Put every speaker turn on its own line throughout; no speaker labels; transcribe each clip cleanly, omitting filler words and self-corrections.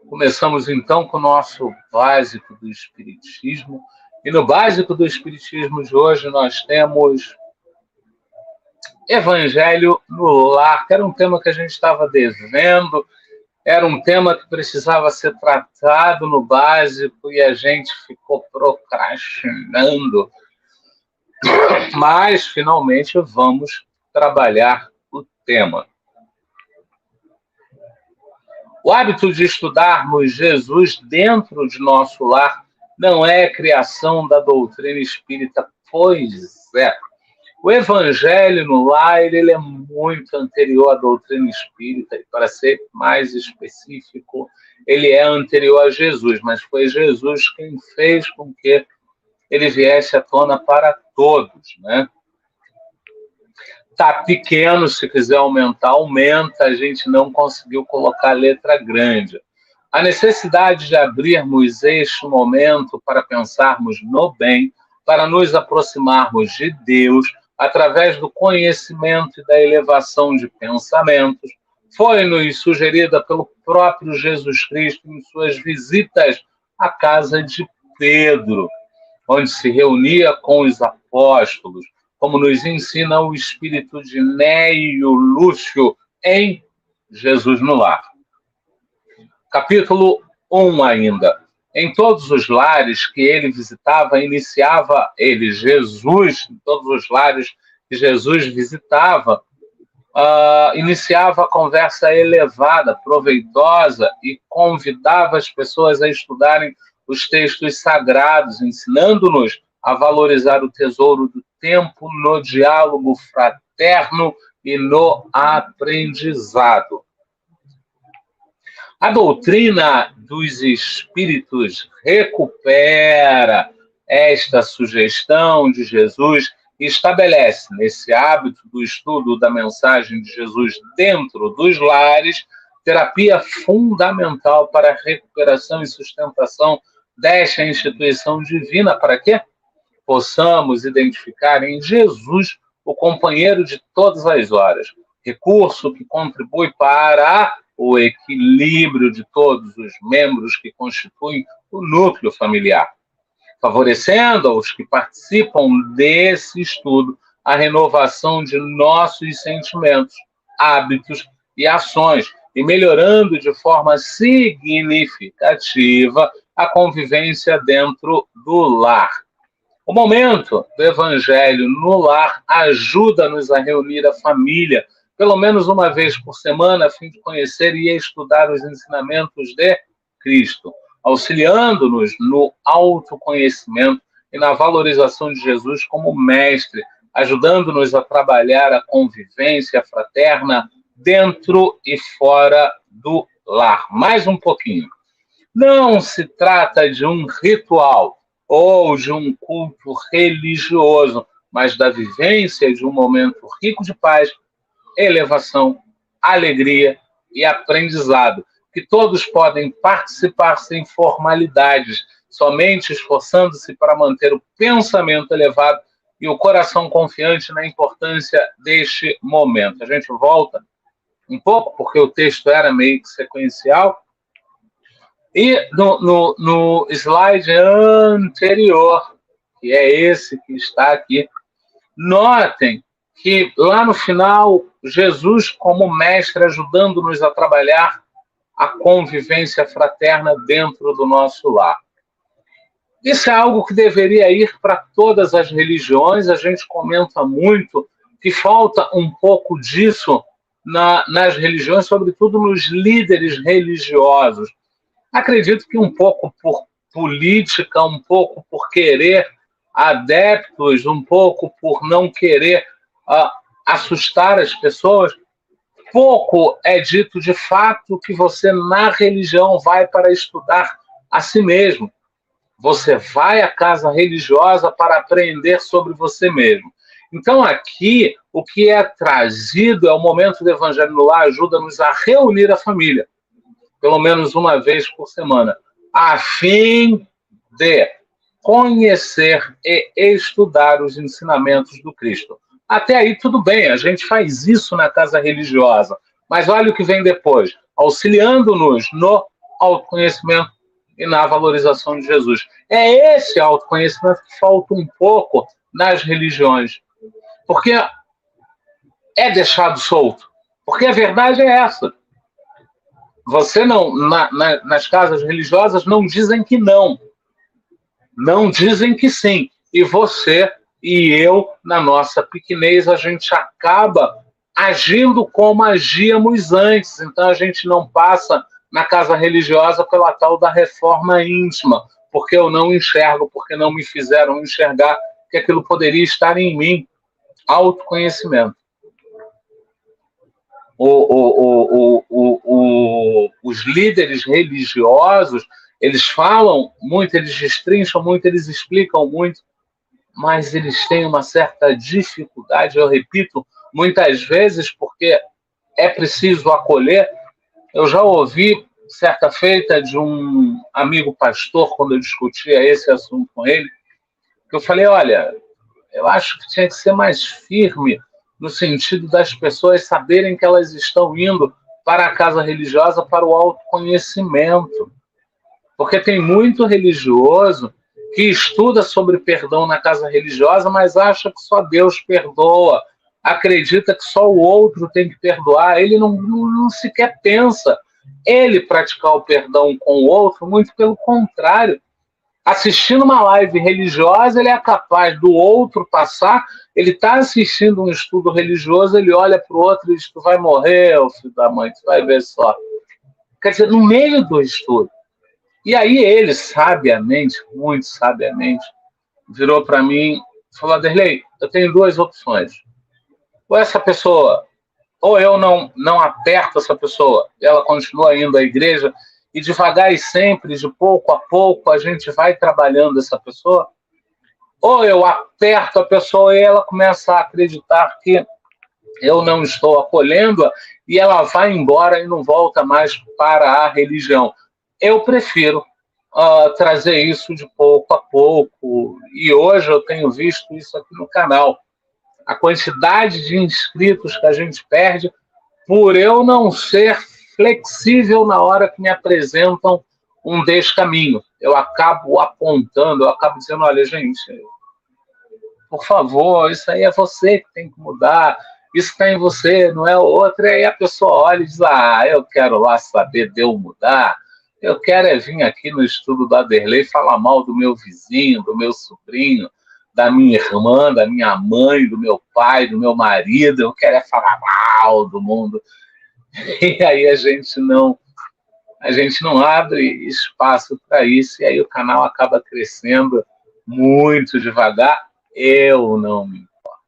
Começamos então com o nosso básico do Espiritismo. E no básico do Espiritismo de hoje nós temos Evangelho no Lar, que era um tema que a gente estava devendo, era um tema que precisava ser tratado no básico e a gente ficou procrastinando. Mas, finalmente, vamos trabalhar o tema. O hábito de estudarmos Jesus dentro de nosso lar não é criação da doutrina espírita, pois é. O Evangelho no Lar ele é muito anterior à doutrina espírita, e para ser mais específico, ele é anterior a Jesus, mas foi Jesus quem fez com que ele viesse à tona para todos, né? Tá pequeno, se quiser aumentar, aumenta, a gente não conseguiu colocar letra grande. A necessidade de abrirmos este momento para pensarmos no bem, para nos aproximarmos de Deus, através do conhecimento e da elevação de pensamentos, foi-nos sugerida pelo próprio Jesus Cristo em suas visitas à casa de Pedro, onde se reunia com os apóstolos, como nos ensina o espírito de Neio Lúcio em Jesus no Lar. Capítulo 1 ainda. Em todos os lares que ele visitava, Jesus, em todos os lares que Jesus visitava, iniciava a conversa elevada, proveitosa e convidava as pessoas a estudarem os textos sagrados, ensinando-nos a valorizar o tesouro do tempo no diálogo fraterno e no aprendizado. A doutrina dos espíritos recupera esta sugestão de Jesus e estabelece, nesse hábito do estudo da mensagem de Jesus dentro dos lares, terapia fundamental para a recuperação e sustentação desta instituição divina. Para quê? Possamos identificar em Jesus o companheiro de todas as horas, recurso que contribui para o equilíbrio de todos os membros que constituem o núcleo familiar, favorecendo aos que participam desse estudo a renovação de nossos sentimentos, hábitos e ações, e melhorando de forma significativa a convivência dentro do lar. O momento do Evangelho no Lar ajuda-nos a reunir a família, pelo menos uma vez por semana, a fim de conhecer e estudar os ensinamentos de Cristo, auxiliando-nos no autoconhecimento e na valorização de Jesus como mestre, ajudando-nos a trabalhar a convivência fraterna dentro e fora do lar. Mais um pouquinho. Não se trata de um ritual ou de um culto religioso, mas da vivência de um momento rico de paz, elevação, alegria e aprendizado, que todos podem participar sem formalidades, somente esforçando-se para manter o pensamento elevado e o coração confiante na importância deste momento. A gente volta um pouco, porque o texto era meio que sequencial, e no slide anterior, que é esse que está aqui, notem que lá no final, Jesus como mestre ajudando-nos a trabalhar a convivência fraterna dentro do nosso lar. Isso é algo que deveria ir para todas as religiões. A gente comenta muito que falta um pouco disso nas religiões, sobretudo nos líderes religiosos. Acredito que um pouco por política, um pouco por querer adeptos, um pouco por não querer assustar as pessoas, pouco é dito de fato que você na religião vai para estudar a si mesmo. Você vai à casa religiosa para aprender sobre você mesmo. Então aqui o que é trazido é o momento do Evangelho no Lar, ajuda-nos a reunir a família, pelo menos uma vez por semana, a fim de conhecer e estudar os ensinamentos do Cristo. Até aí tudo bem, a gente faz isso na casa religiosa, Mas olha o que vem depois, auxiliando-nos no autoconhecimento e na valorização de Jesus. É esse autoconhecimento que falta um pouco nas religiões, porque é deixado solto, porque a verdade é essa. Você não, nas casas religiosas não dizem que não, não dizem que sim, e você e eu, na nossa pequenez, a gente acaba agindo como agíamos antes. Então, a gente não passa na casa religiosa pela tal da reforma íntima, porque eu não enxergo, porque não me fizeram enxergar que aquilo poderia estar em mim. Autoconhecimento. Os líderes religiosos, eles falam muito, eles destrincham muito, eles explicam muito, mas eles têm uma certa dificuldade, eu repito, muitas vezes, porque é preciso acolher. Eu já ouvi, certa feita, de um amigo pastor, quando eu discutia esse assunto com ele, que eu falei, olha, eu acho que tinha que ser mais firme no sentido das pessoas saberem que elas estão indo para a casa religiosa para o autoconhecimento. Porque tem muito religioso que estuda sobre perdão na casa religiosa, mas acha que só Deus perdoa, acredita que só o outro tem que perdoar, ele não sequer pensa ele praticar o perdão com o outro, muito pelo contrário. Assistindo uma live religiosa, ele é capaz do outro passar, ele está assistindo um estudo religioso, ele olha para o outro e diz, tu vai morrer, filho da mãe, tu vai ver só. Quer dizer, no meio do estudo. E aí ele, sabiamente, muito sabiamente, virou para mim e falou, Aderlei, eu tenho duas opções. Ou essa pessoa, ou eu não aperto essa pessoa, ela continua indo à igreja, e devagar e sempre, de pouco a pouco, a gente vai trabalhando essa pessoa, ou eu aperto a pessoa e ela começa a acreditar que eu não estou acolhendo-a e ela vai embora e não volta mais para a religião. Eu prefiro trazer isso de pouco a pouco, e hoje eu tenho visto isso aqui no canal. A quantidade de inscritos que a gente perde por eu não ser flexível na hora que me apresentam um descaminho. Eu acabo apontando, eu acabo dizendo, olha, gente, por favor, isso aí é você que tem que mudar, isso está em você, não é o outro. E aí a pessoa olha e diz, eu quero lá saber de eu mudar, eu quero é vir aqui no estudo do Aderlei falar mal do meu vizinho, do meu sobrinho, da minha irmã, da minha mãe, do meu pai, do meu marido, eu quero é falar mal do mundo. E aí a gente não abre espaço para isso, e aí o canal acaba crescendo muito devagar. Eu não me importo.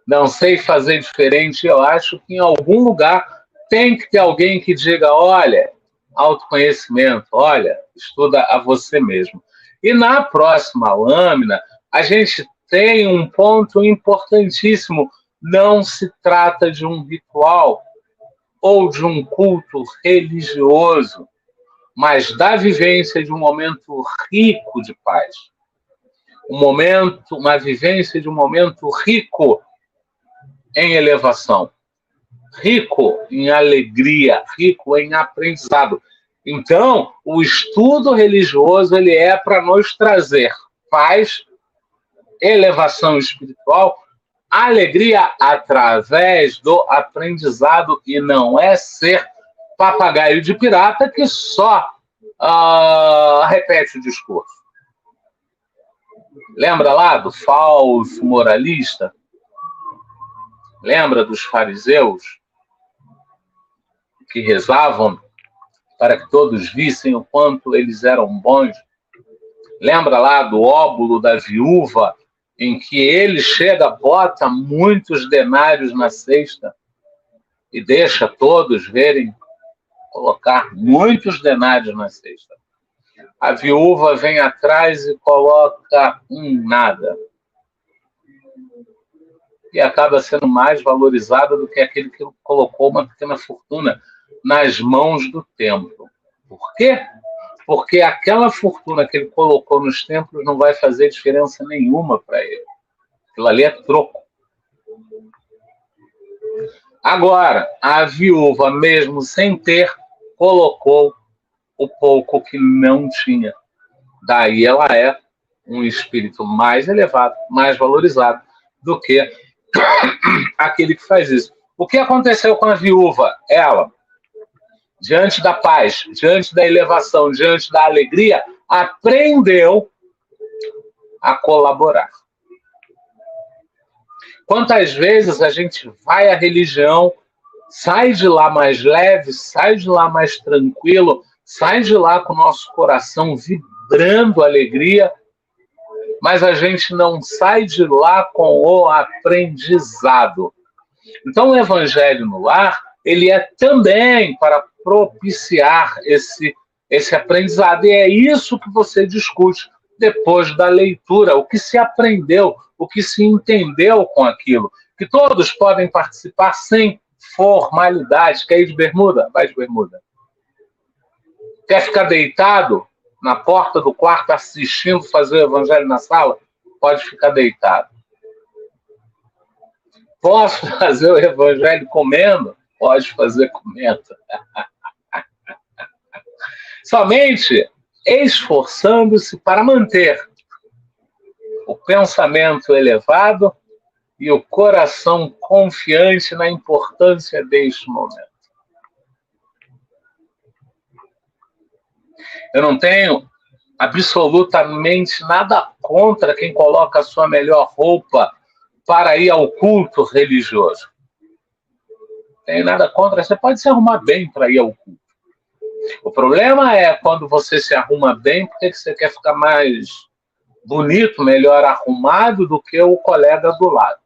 Não sei fazer diferente, eu acho que em algum lugar tem que ter alguém que diga, olha, autoconhecimento, olha, estuda a você mesmo. E na próxima lâmina, a gente tem um ponto importantíssimo, não se trata de um ritual ou de um culto religioso, mas da vivência de um momento rico de paz. Uma vivência de um momento rico em elevação, rico em alegria, rico em aprendizado. Então, o estudo religioso ele é para nos trazer paz, elevação espiritual, alegria através do aprendizado, e não é ser papagaio de pirata que só repete o discurso. Lembra lá do falso moralista? Lembra dos fariseus que rezavam para que todos vissem o quanto eles eram bons? Lembra lá do óbolo da viúva, em que ele chega, bota muitos denários na cesta e deixa todos verem, colocar muitos denários na cesta. A viúva vem atrás e coloca nada. E acaba sendo mais valorizada do que aquele que colocou uma pequena fortuna nas mãos do templo. Por quê? Porque aquela fortuna que ele colocou nos templos não vai fazer diferença nenhuma para ele. Aquilo ali é troco. Agora, a viúva, mesmo sem ter, colocou o pouco que não tinha. Daí ela é um espírito mais elevado, mais valorizado do que aquele que faz isso. O que aconteceu com a viúva? Ela, diante da paz, diante da elevação, diante da alegria, aprendeu a colaborar. Quantas vezes a gente vai à religião, sai de lá mais leve, sai de lá mais tranquilo, sai de lá com o nosso coração vibrando alegria, mas a gente não sai de lá com o aprendizado. Então, o Evangelho no Lar, ele é também para propiciar esse aprendizado. E é isso que você discute depois da leitura, o que se aprendeu, o que se entendeu com aquilo. Que todos podem participar sem formalidade. Quer ir de bermuda? Vai de bermuda. Quer ficar deitado na porta do quarto assistindo fazer o Evangelho na sala? Pode ficar deitado. Posso fazer o Evangelho comendo? Pode fazer comendo. Somente esforçando-se para manter o pensamento elevado e o coração confiante na importância deste momento. Eu não tenho absolutamente nada contra quem coloca a sua melhor roupa para ir ao culto religioso. Não tenho nada contra, você pode se arrumar bem para ir ao culto. O problema é quando você se arruma bem, porque você quer ficar mais bonito, melhor arrumado do que o colega do lado.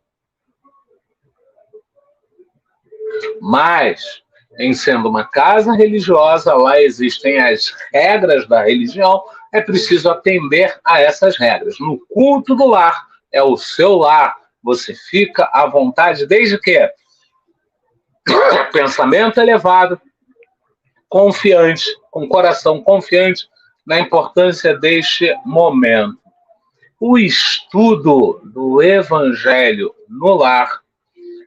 Mas, em sendo uma casa religiosa, lá existem as regras da religião, é preciso atender a essas regras. No culto do lar, é o seu lar, você fica à vontade, desde que pensamento elevado, confiante, com coração confiante na importância deste momento. O estudo do Evangelho no lar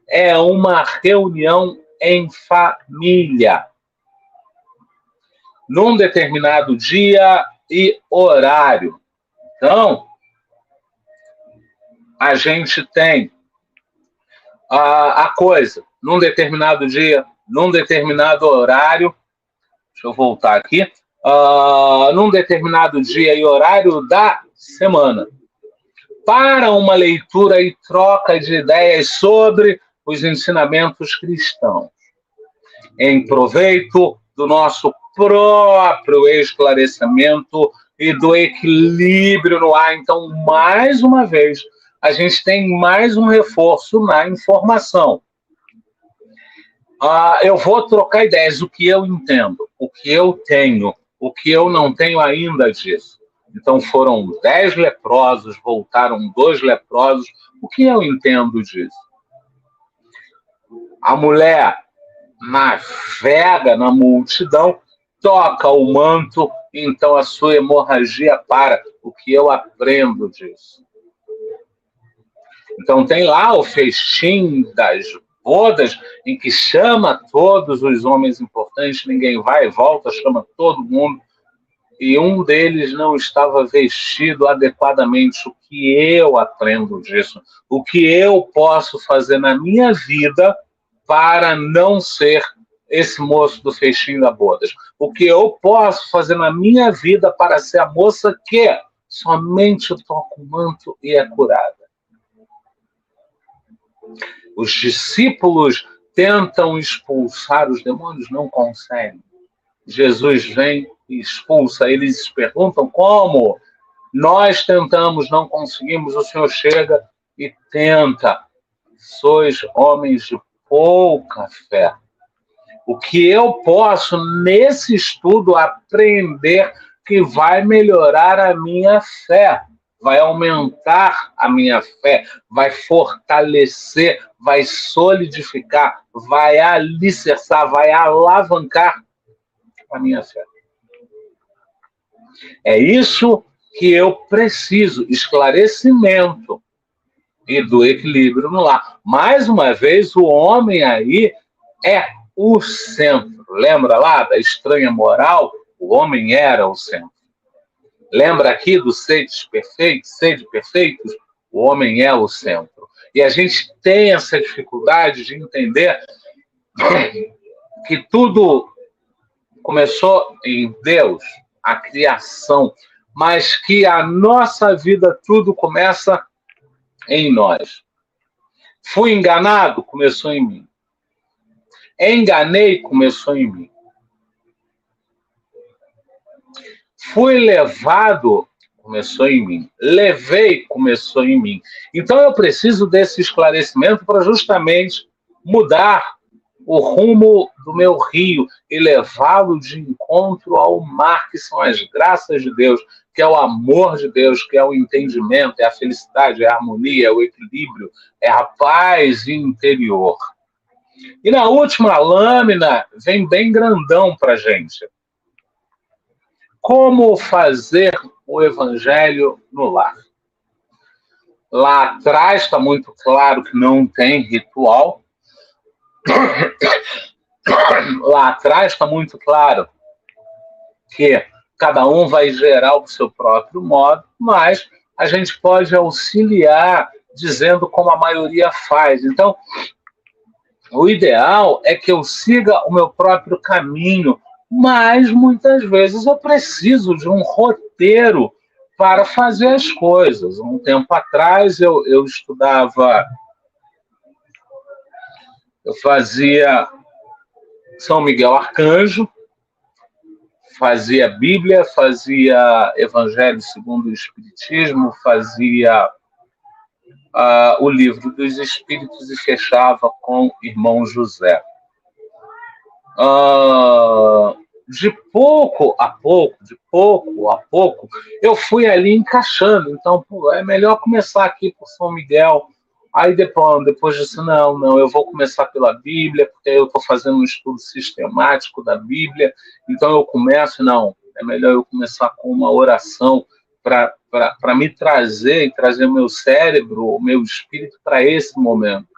é uma reunião em família, num determinado dia e horário. Então, a gente tem a coisa, num determinado dia, num determinado horário. Deixa eu voltar aqui. Num determinado dia e horário da semana, para uma leitura e troca de ideias sobre os ensinamentos cristãos, em proveito do nosso próprio esclarecimento e do equilíbrio no ar. Então, mais uma vez, a gente tem mais um reforço na informação. Eu vou trocar ideias, o que eu entendo, o que eu tenho, o que eu não tenho ainda disso. Então foram 10 leprosos, voltaram 2 leprosos, o que eu entendo disso? A mulher navega na multidão, toca o manto, então a sua hemorragia para. O que eu aprendo disso? Então tem lá o festim das bodas, em que chama todos os homens importantes, ninguém vai e volta, chama todo mundo, e um deles não estava vestido adequadamente. O que eu aprendo disso? O que eu posso fazer na minha vida para não ser esse moço do festim das bodas? O que eu posso fazer na minha vida para ser a moça que somente toca o manto e é curada? Os discípulos tentam expulsar os demônios, não conseguem. Jesus vem e expulsa. Eles perguntam como? Nós tentamos, não conseguimos. O Senhor chega e tenta. Sois homens de pouca fé. O que eu posso, nesse estudo, aprender que vai melhorar a minha fé, vai aumentar a minha fé, vai fortalecer, vai solidificar, vai alicerçar, vai alavancar a minha fé. É isso que eu preciso, esclarecimento. e do equilíbrio no lar. Mais uma vez, o homem aí é o centro. Lembra lá da estranha moral? O homem era o centro. Lembra aqui do sede perfeitos? O homem é o centro. E a gente tem essa dificuldade de entender que tudo começou em Deus, a criação, mas que a nossa vida tudo começa em nós. Fui enganado? Começou em mim. Enganei? Começou em mim. Fui levado? Começou em mim. Levei? Começou em mim. Então eu preciso desse esclarecimento para justamente mudar o rumo do meu rio e levá-lo de encontro ao mar, que são as graças de Deus, que é o amor de Deus, que é o entendimento, é a felicidade, é a harmonia, é o equilíbrio, é a paz interior. E na última lâmina vem bem grandão para a gente. Como fazer o evangelho no lar? Lá atrás está muito claro que não tem ritual. Lá atrás está muito claro que cada um vai gerar o seu próprio modo, mas a gente pode auxiliar dizendo como a maioria faz. Então, o ideal é que eu siga o meu próprio caminho, mas muitas vezes eu preciso de um roteiro para fazer as coisas. Um tempo atrás eu estudava, eu fazia São Miguel Arcanjo, fazia Bíblia, fazia Evangelho segundo o Espiritismo, fazia o Livro dos Espíritos e fechava com Irmão José. De pouco a pouco, eu fui ali encaixando. Então, é melhor começar aqui por São Miguel. Aí depois disso, não, eu vou começar pela Bíblia, porque eu estou fazendo um estudo sistemático da Bíblia. Então eu começo, é melhor eu começar com uma oração para me trazer e trazer o meu cérebro, o meu espírito para esse momento.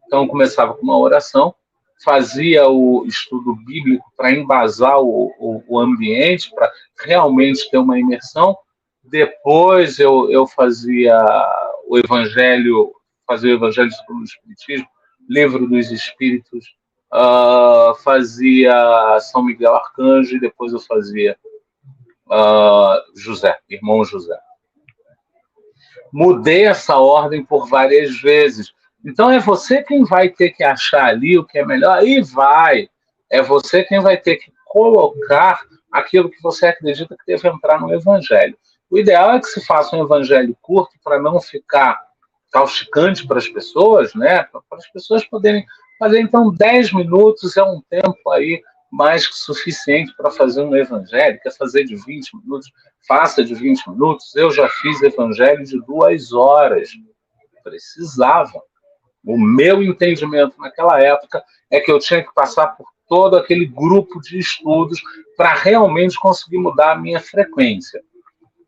Então eu começava com uma oração, fazia o estudo bíblico para embasar o ambiente, para realmente ter uma imersão. Depois eu fazia o Evangelho segundo o Espiritismo, Livro dos Espíritos, fazia São Miguel Arcanjo e depois eu fazia Irmão José. Mudei essa ordem por várias vezes. Então é você quem vai ter que achar ali o que é melhor, e vai. É você quem vai ter que colocar aquilo que você acredita que deve entrar no Evangelho. O ideal é que se faça um Evangelho curto para não ficar causticante para as pessoas, né? Para as pessoas poderem fazer. Então 10 minutos é um tempo aí mais que suficiente para fazer um evangelho. Quer fazer de 20 minutos? Faça de 20 minutos. Eu já fiz evangelho de 2 horas. Precisava. O meu entendimento naquela época é que eu tinha que passar por todo aquele grupo de estudos para realmente conseguir mudar a minha frequência.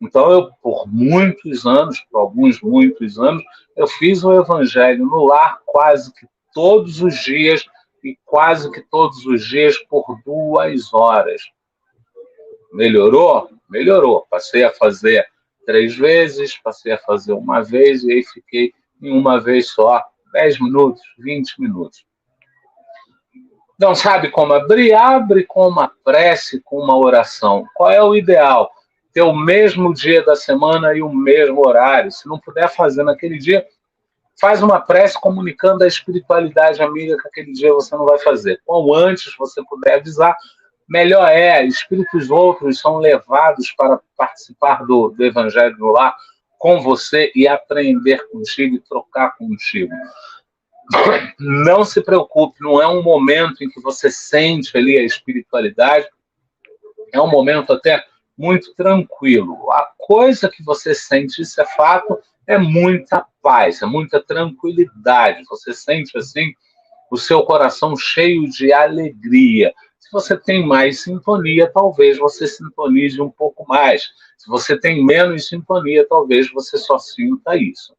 Então, eu, por muitos anos, por alguns muitos anos, eu fiz o evangelho no lar quase que todos os dias, e quase que todos os dias por 2 horas. Melhorou? Melhorou. Passei a fazer 3 vezes, passei a fazer uma vez, e aí fiquei em uma vez só, 10 minutos, 20 minutos. Não sabe como abrir? Abre com uma prece, com uma oração. Qual é o ideal? Ter o mesmo dia da semana e o mesmo horário. Se não puder fazer naquele dia, faz uma prece comunicando a espiritualidade amiga que aquele dia você não vai fazer. Quanto antes você puder avisar, melhor é. Espíritos outros são levados para participar do Evangelho no Lar com você e aprender contigo e trocar contigo. Não se preocupe, não é um momento em que você sente ali a espiritualidade, é um momento até muito tranquilo. A coisa que você sente, isso é fato, é muita paz, é muita tranquilidade. Você sente, assim, o seu coração cheio de alegria. Se você tem mais sintonia, talvez você sintonize um pouco mais. Se você tem menos sintonia, talvez você só sinta isso.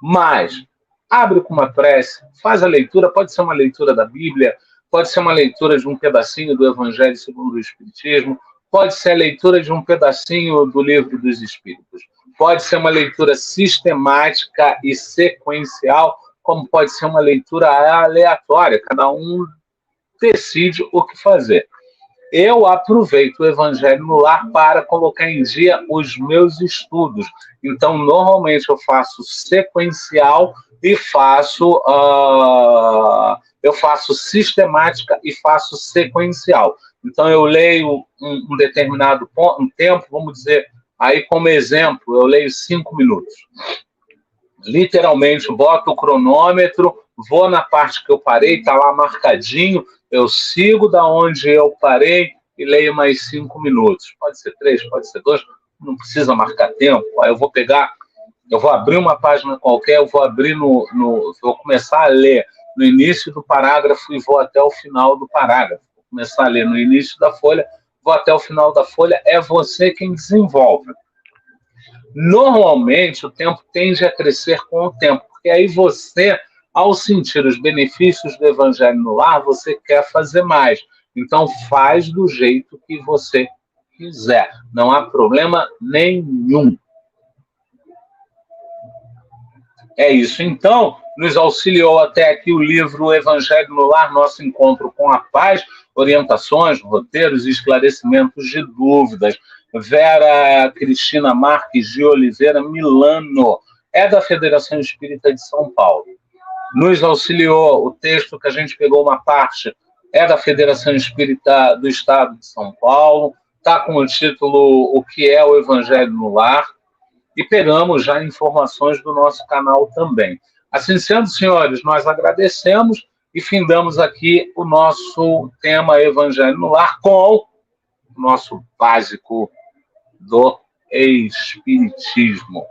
Mas abre com uma prece, faz a leitura, pode ser uma leitura da Bíblia, pode ser uma leitura de um pedacinho do Evangelho segundo o Espiritismo, pode ser a leitura de um pedacinho do Livro dos Espíritos, pode ser uma leitura sistemática e sequencial, como pode ser uma leitura aleatória, cada um decide o que fazer. Eu aproveito o Evangelho no Lar para colocar em dia os meus estudos. Então, normalmente eu faço sequencial e eu faço sistemática e faço sequencial. Então, eu leio um determinado tempo, vamos dizer, aí como exemplo, eu leio 5 minutos. Literalmente, boto o cronômetro, vou na parte que eu parei, está lá marcadinho, eu sigo da onde eu parei e leio mais 5 minutos. Pode ser 3, pode ser 2, não precisa marcar tempo. Aí eu vou pegar, eu vou abrir uma página qualquer, eu vou abrir vou começar a ler no início do parágrafo e vou até o final do parágrafo. Vou começar a ler no início da folha, vou até o final da folha, é você quem desenvolve. Normalmente, o tempo tende a crescer com o tempo, porque aí você, ao sentir os benefícios do Evangelho no Lar, você quer fazer mais. Então, faz do jeito que você quiser. Não há problema nenhum. É isso. Então, nos auxiliou até aqui o livro Evangelho no Lar, Nosso Encontro com a Paz, orientações, roteiros e esclarecimentos de dúvidas. Vera Cristina Marques de Oliveira Milano, é da Federação Espírita de São Paulo. Nos auxiliou o texto que a gente pegou uma parte, é da Federação Espírita do Estado de São Paulo, está com o título O que é o Evangelho no Lar, e pegamos já informações do nosso canal também. Assim sendo, senhores, nós agradecemos e findamos aqui o nosso tema Evangelho no Lar com o nosso básico do Espiritismo.